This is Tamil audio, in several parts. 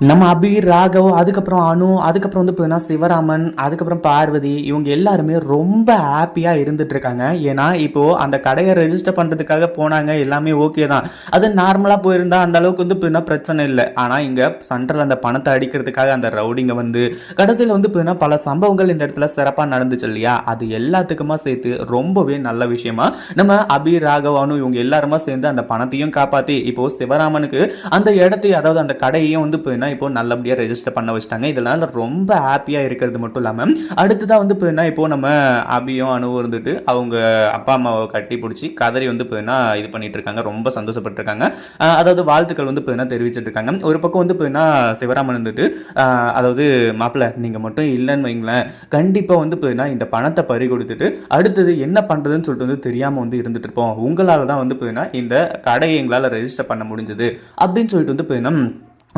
நம்ம அபி, ராகவ், அதுக்கப்புறம் அனு, அதுக்கப்புறம் வந்து பார்த்தீங்கன்னா சிவராமன், அதுக்கப்புறம் பார்வதி, இவங்க எல்லாருமே ரொம்ப ஹாப்பியாக இருந்துட்டு இருக்காங்க. ஏன்னா இப்போ அந்த கடையை ரெஜிஸ்டர் பண்ணுறதுக்காக போனாங்க, எல்லாமே ஓகே தான். அது நார்மலாக போயிருந்தா அந்த அளவுக்கு வந்து பார்த்தீங்கன்னா பிரச்சனை இல்லை. ஆனால் இங்கே சென்ட்ரல் அந்த பணத்தை அடிக்கிறதுக்காக அந்த ரவுடிங்க வந்து கடைசியில் வந்து பார்த்தீங்கன்னா பல சம்பவங்கள் இந்த இடத்துல சிறப்பாக நடந்துச்சு இல்லையா? அது எல்லாத்துக்குமா சேர்த்து ரொம்பவே நல்ல விஷயமா நம்ம அபி, ராகவ், அனு இவங்க எல்லாருமா சேர்ந்து அந்த பணத்தையும் காப்பாற்றி இப்போ சிவராமனுக்கு அந்த இடத்தையும், அதாவது அந்த கடையையும் வந்து பார்த்தீங்கன்னா இப்போ நல்லபடியாக ரெஜிஸ்டர் பண்ண வச்சிட்டாங்க. இதனால ரொம்ப ஹாப்பியாக இருக்கிறது மட்டும் இல்லாமல் அடுத்ததான் வந்து பார்த்தீங்கன்னா இப்போ நம்ம அபியும் அனுவும் இருந்துட்டு அவங்க அப்பா அம்மாவை கட்டி பிடிச்சி கதறி வந்து பார்த்தீங்கன்னா இது பண்ணிட்டு இருக்காங்க. ரொம்ப சந்தோஷப்பட்டிருக்காங்க. அதாவது வாழ்த்துக்கள் வந்து பார்த்தீங்கன்னா தெரிவிச்சிட்டு இருக்காங்க. ஒரு பக்கம் வந்து பார்த்தீங்கன்னா சிவராமன் வந்துட்டு அதாவது மாப்பிள்ள நீங்கள் மட்டும் இல்லைன்னு வைங்களேன், கண்டிப்பாக வந்து பார்த்தீங்கன்னா இந்த பணத்தை பறி கொடுத்துட்டு அடுத்தது என்ன பண்ணுறதுன்னு சொல்லிட்டு வந்து தெரியாமல் வந்து இருந்துட்டு இருப்போம். உங்களால் தான் வந்து பார்த்தீங்கன்னா இந்த கடையை எங்களால் ரெஜிஸ்டர் பண்ண முடிஞ்சது அப்படின்னு சொல்லிட்டு வந்து பார்த்தீங்கன்னா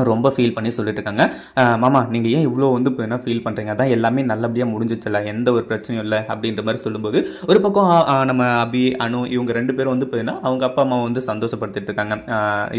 ரொம்ப ஃபீல் பண்ணி சொல்லிட்டு இருக்காங்க. மாமா நீங்கள் ஏன் இவ்வளோ வந்து இப்போ என்ன ஃபீல் பண்ணுறீங்க, அதான் எல்லாமே நல்லபடியாக முடிஞ்சிச்சுல, எந்த ஒரு பிரச்சனையும் இல்லை அப்படின்ற மாதிரி சொல்லும்போது ஒரு பக்கம் நம்ம அபி, அனு இவங்க 2 பேரும் வந்து பார்த்தீங்கன்னா அவங்க அப்பா அம்மாவை வந்து சந்தோஷப்படுத்திட்டு இருக்காங்க.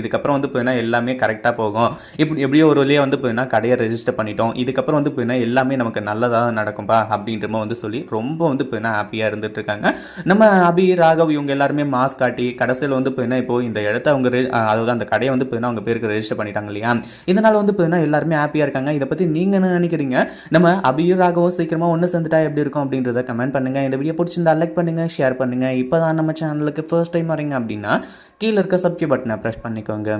இதுக்கப்புறம் வந்து பார்த்தீங்கன்னா எல்லாமே கரெக்டாக போகும், இப்படி எப்படியோ ஒரு வழியாக வந்து பார்த்தீங்கன்னா கடையை ரெஜிஸ்டர் பண்ணிட்டோம், இதுக்கப்புறம் வந்து பார்த்தீங்கன்னா எல்லாமே நமக்கு நல்லதாக நடக்கும்பா அப்படின்ற மாதிரி வந்து சொல்லி ரொம்ப வந்து பார்த்தீங்கன்னா ஹாப்பியாக இருந்துட்டு இருக்காங்க. நம்ம அபி, ராகவ் இவங்க எல்லாருமே மாஸ்க் காட்டி கடைசியில் வந்து பார்த்தீங்கன்னா இப்போ இந்த இடத்த அவங்க அதாவது அந்த கடையை வந்து பார்த்தீங்கன்னா அவங்க பேருக்கு ரெஜிஸ்டர் பண்ணிட்டாங்க இல்லையா? இதனால வந்து பார்த்தீங்கன்னா எல்லாருமே ஹாப்பியாக இருக்காங்க. இதை பற்றி நீங்கள் என்ன நினைக்கிறீங்க? நம்ம அபிராகவும் சீக்கிரமாக ஒன்று சேர்ந்துட்டா எப்படி இருக்கும் அப்படின்றத கமெண்ட் பண்ணுங்கள். இந்த வீடியோ பிடிச்சிருந்தா லைக் பண்ணுங்கள், ஷேர் பண்ணுங்கள். இப்போ தான் நம்ம சேனலுக்கு ஃபர்ஸ்ட் டைம் வரீங்க அப்படின்னா கீழே இருக்க சப்ஸ்கிரைப் பட்டனை ப்ரெஸ் பண்ணிக்கோங்க.